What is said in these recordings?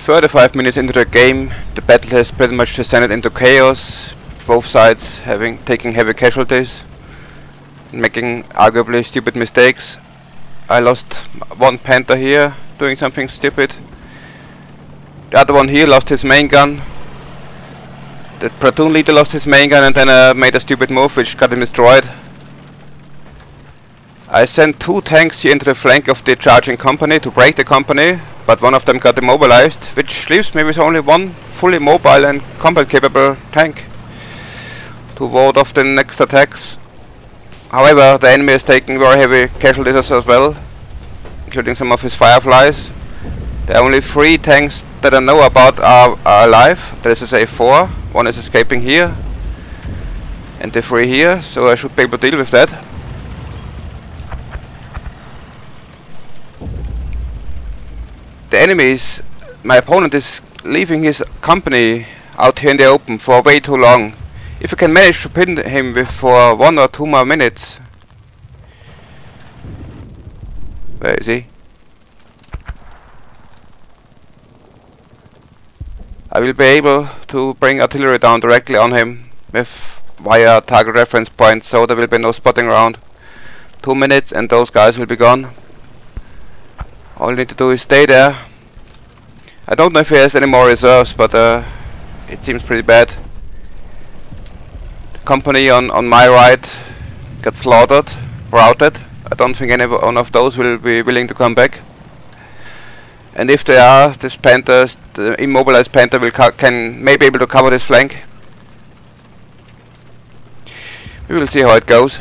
35 minutes into the game, the battle has pretty much descended into chaos, both sides taking heavy casualties, making arguably stupid mistakes. I lost one Panther here, doing something stupid. The other one here lost his main gun. The platoon leader lost his main gun and then made a stupid move which got him destroyed. I sent 2 tanks here into the flank of the charging company to break the company, but one of them got immobilized, which leaves me with only one fully mobile and combat capable tank to ward off the next attacks. However, the enemy is taking very heavy casualties as well, including some of his Fireflies. The only 3 tanks that I know about are alive. There is a 4, one is escaping here, and the 3 here, so I should be able to deal with that. The enemies, my opponent is leaving his company out here in the open for way too long. If I can manage to pin him for 1 or 2 more minutes. Where is he? I will be able to bring artillery down directly on him via target reference point, so there will be no spotting around. 2 minutes and those guys will be gone. All you need to do is stay there. I don't know if he has any more reserves, but it seems pretty bad. The company on my right got slaughtered, routed. I don't think any one of those will be willing to come back. And if they are, this Panther, the immobilized Panther, may be able to cover this flank. We will see how it goes.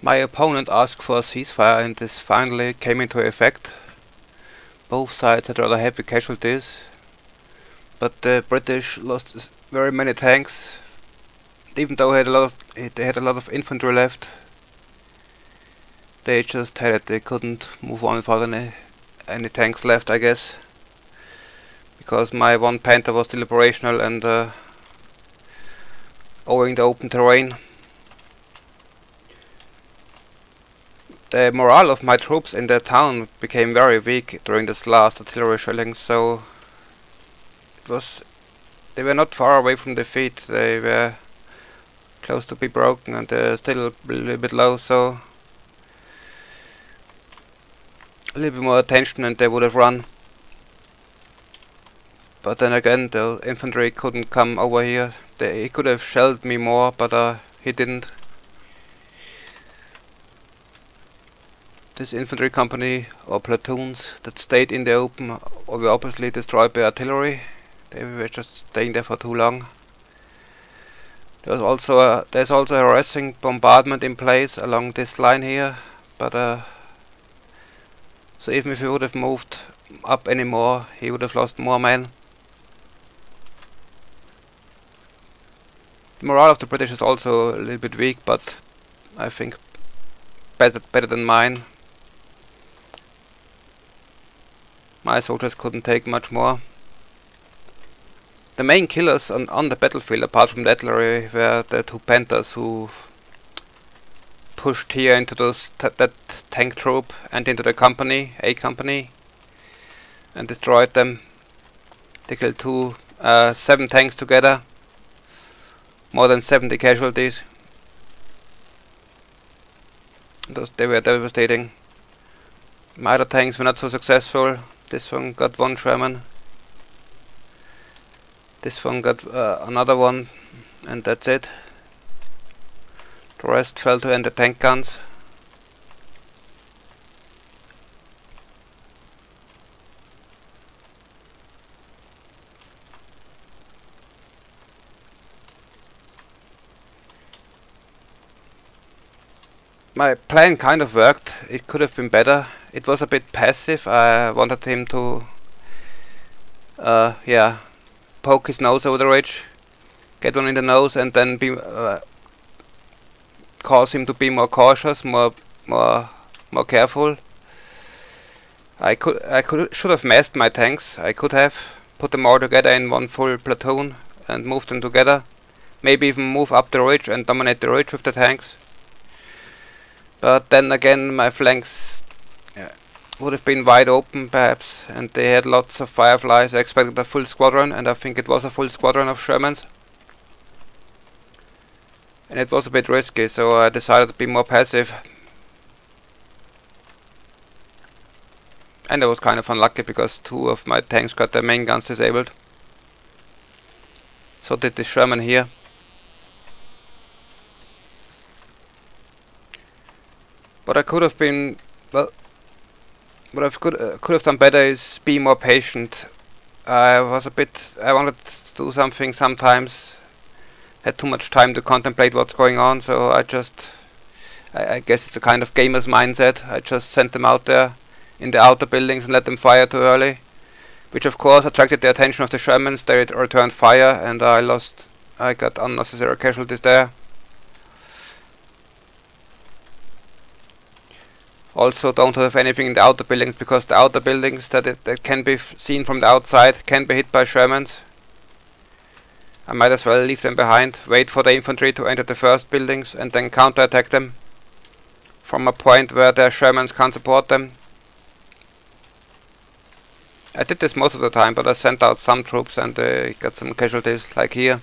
My opponent asked for a ceasefire, and this finally came into effect. Both sides had rather heavy casualties, but the British lost very many tanks. Even though they had a lot of infantry left, they just had it. They couldn't move on without any tanks left, I guess, because my one Panther was still operational and owing the open terrain. The morale of my troops in the town became very weak during this last artillery shelling, so they were not far away from defeat. They were close to be broken, and they're still a little bit low, so a little bit more attention and they would have run. But then again, the infantry couldn't come over here. He could have shelled me more, but he didn't. This infantry company or platoons that stayed in the open were obviously destroyed by artillery. They were just staying there for too long. There's also a harassing bombardment in place along this line here, but so even if he would have moved up anymore, he would have lost more men. The morale of the British is also a little bit weak, but I think better than mine. My soldiers couldn't take much more. The main killers on the battlefield, apart from the artillery, were the two Panthers who pushed here into that tank troop and into the company, A company, and destroyed them. They killed 7 tanks together, more than 70 casualties. They were devastating. My other tanks were not so successful. This one got 1 Sherman. This one got another one, and that's it. The rest fell to anti-tank guns. My plan kind of worked. It could have been better. It was a bit passive. I wanted him to poke his nose over the ridge, get one in the nose, and then cause him to be more cautious, more careful. Should have massed my tanks. I could have put them all together in one full platoon and moved them together. Maybe even move up the ridge and dominate the ridge with the tanks. But then again, my flanks would have been wide open perhaps, and they had lots of Fireflies. I expected a full squadron, and I think it was a full squadron of Shermans. And it was a bit risky, so I decided to be more passive. And I was kind of unlucky because 2 of my tanks got their main guns disabled. So did this Sherman here. What I could have been, well, what I could have done better is be more patient. I wanted to do something sometimes, had too much time to contemplate what's going on, so I guess it's a kind of gamer's mindset. I just sent them out there in the outer buildings and let them fire too early, which of course attracted the attention of the Shermans. They returned fire, and I got unnecessary casualties there. Also, don't have anything in the outer buildings, because the outer buildings that can be seen from the outside can be hit by Shermans. I might as well leave them behind, wait for the infantry to enter the first buildings, and then counterattack them from a point where their Shermans can't support them. I did this most of the time, but I sent out some troops and got some casualties, like here.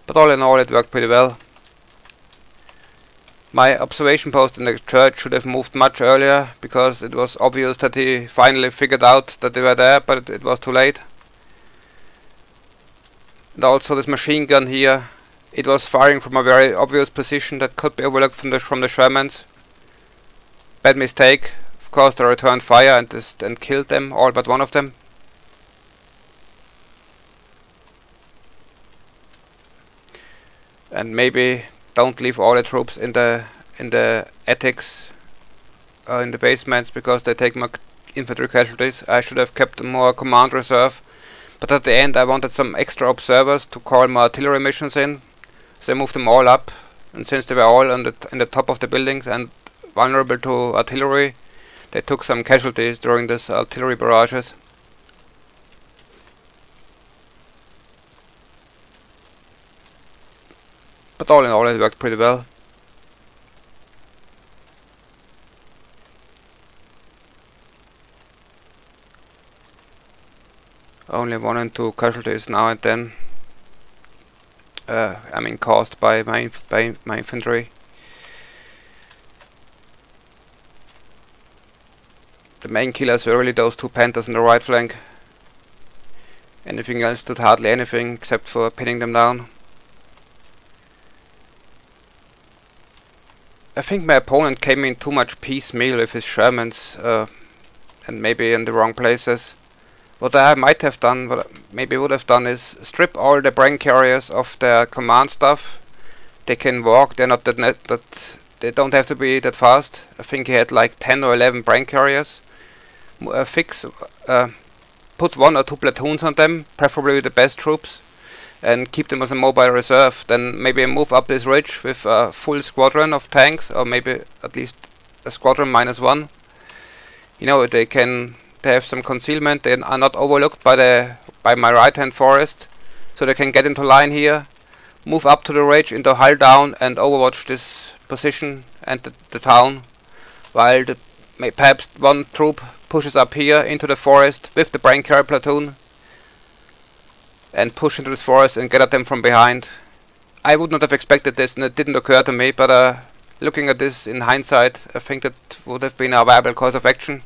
But all in all, it worked pretty well. My observation post in the church should have moved much earlier, because it was obvious that he finally figured out that they were there, but it was too late. And also this machine gun here, it was firing from a very obvious position that could be overlooked from the Shermans. Bad mistake. Of course, they returned fire and killed them, all but one of them. And maybe don't leave all the troops in the in the attics or in the basements because they take more infantry casualties. I should have kept more command reserve, but at the end I wanted some extra observers to call more artillery missions in, so I moved them all up, and since they were all on the top of the buildings and vulnerable to artillery, they took some casualties during this artillery barrages. But all in all it worked pretty well. Only 1 and 2 casualties now and then. I mean caused by my infantry. The main killers were really those 2 Panthers on the right flank. Anything else did hardly anything except for pinning them down. I think my opponent came in too much piecemeal with his Shermans and maybe in the wrong places. What I might have done, what I maybe would have done, is strip all the brain carriers of their command stuff. They can walk, they're not that they don't have to be that fast. I think he had like 10 or 11 brain carriers. Put 1 or 2 platoons on them, preferably with the best troops, and keep them as a mobile reserve. Then maybe move up this ridge with a full squadron of tanks, or maybe at least a squadron -1. You know, they have some concealment. They are not overlooked by my right hand forest, so they can get into line here, move up to the ridge into hull down, and overwatch this position and the town, while perhaps 1 troop pushes up here into the forest with the brain carrier platoon and push into this forest and get at them from behind. I would not have expected this, and it didn't occur to me, but looking at this in hindsight, I think that would have been a viable course of action.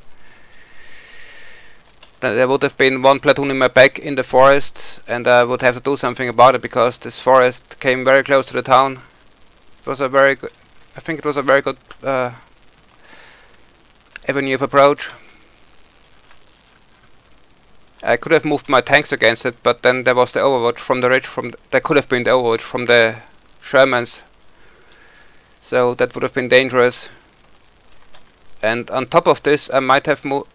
There would have been 1 platoon in my back in the forest, and I would have to do something about it because this forest came very close to the town. It was a very good, I think it was a very good avenue of approach. I could have moved my tanks against it, but then there was the overwatch from the ridge. There could have been the overwatch from the Shermans, so that would have been dangerous. And on top of this, I might have moved.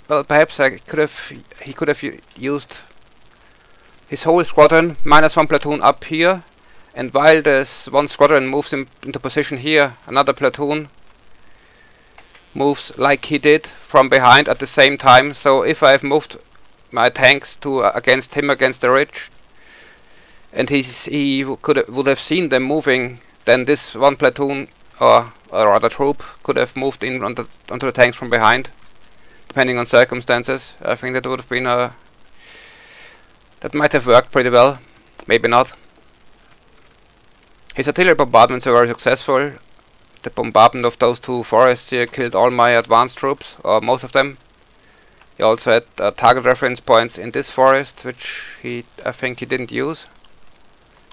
Well, perhaps he could have used his whole squadron -1 platoon up here, and while this 1 squadron moves into position here, another platoon moves like he did from behind at the same time. So if I have moved my tanks to against the ridge, and he would have seen them moving, then this 1 platoon or other troop could have moved in onto the tanks from behind, depending on circumstances. I think that would have been that might have worked pretty well, maybe not. His artillery bombardments were very successful. The bombardment of those 2 forests here killed all my advanced troops, or most of them. He also had target reference points in this forest, which I think he didn't use,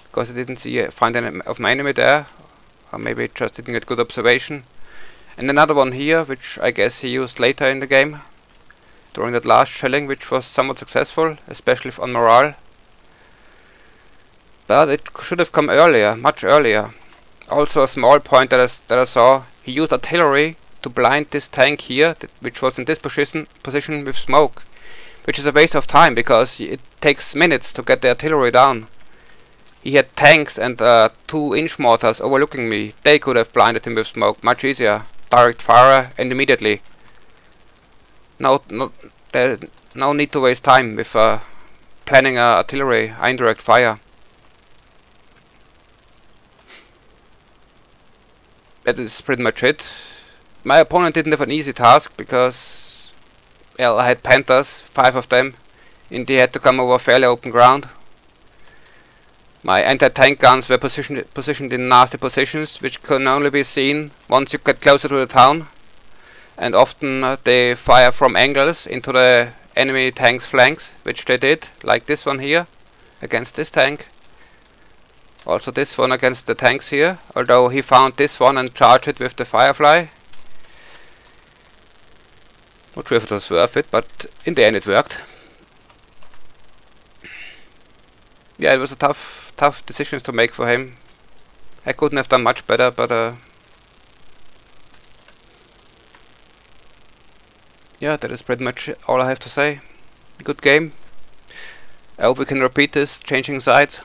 because he didn't find any of my enemy there, or maybe he just didn't get good observation. And another one here, which I guess he used later in the game, during that last shelling, which was somewhat successful, especially on morale. But it should have come earlier, much earlier. Also a small point that I saw, he used artillery to blind this tank here, which was in this position with smoke, which is a waste of time, because it takes minutes to get the artillery down. He had tanks and 2-inch mortars overlooking me. They could have blinded him with smoke much easier. Direct fire and immediately. There's no need to waste time with planning artillery indirect fire. That is pretty much it. My opponent didn't have an easy task because, well, I had Panthers, 5 of them, and they had to come over fairly open ground. My anti-tank guns were positioned in nasty positions, which can only be seen once you get closer to the town, and often they fire from angles into the enemy tank's flanks, which they did, like this one here, against this tank. Also this one against the tanks here, although he found this one and charged it with the Firefly. Not sure if it was worth it, but in the end it worked. Yeah, it was a tough decisions to make for him. I couldn't have done much better, but yeah, that is pretty much all I have to say. Good game. I hope we can repeat this, changing sides.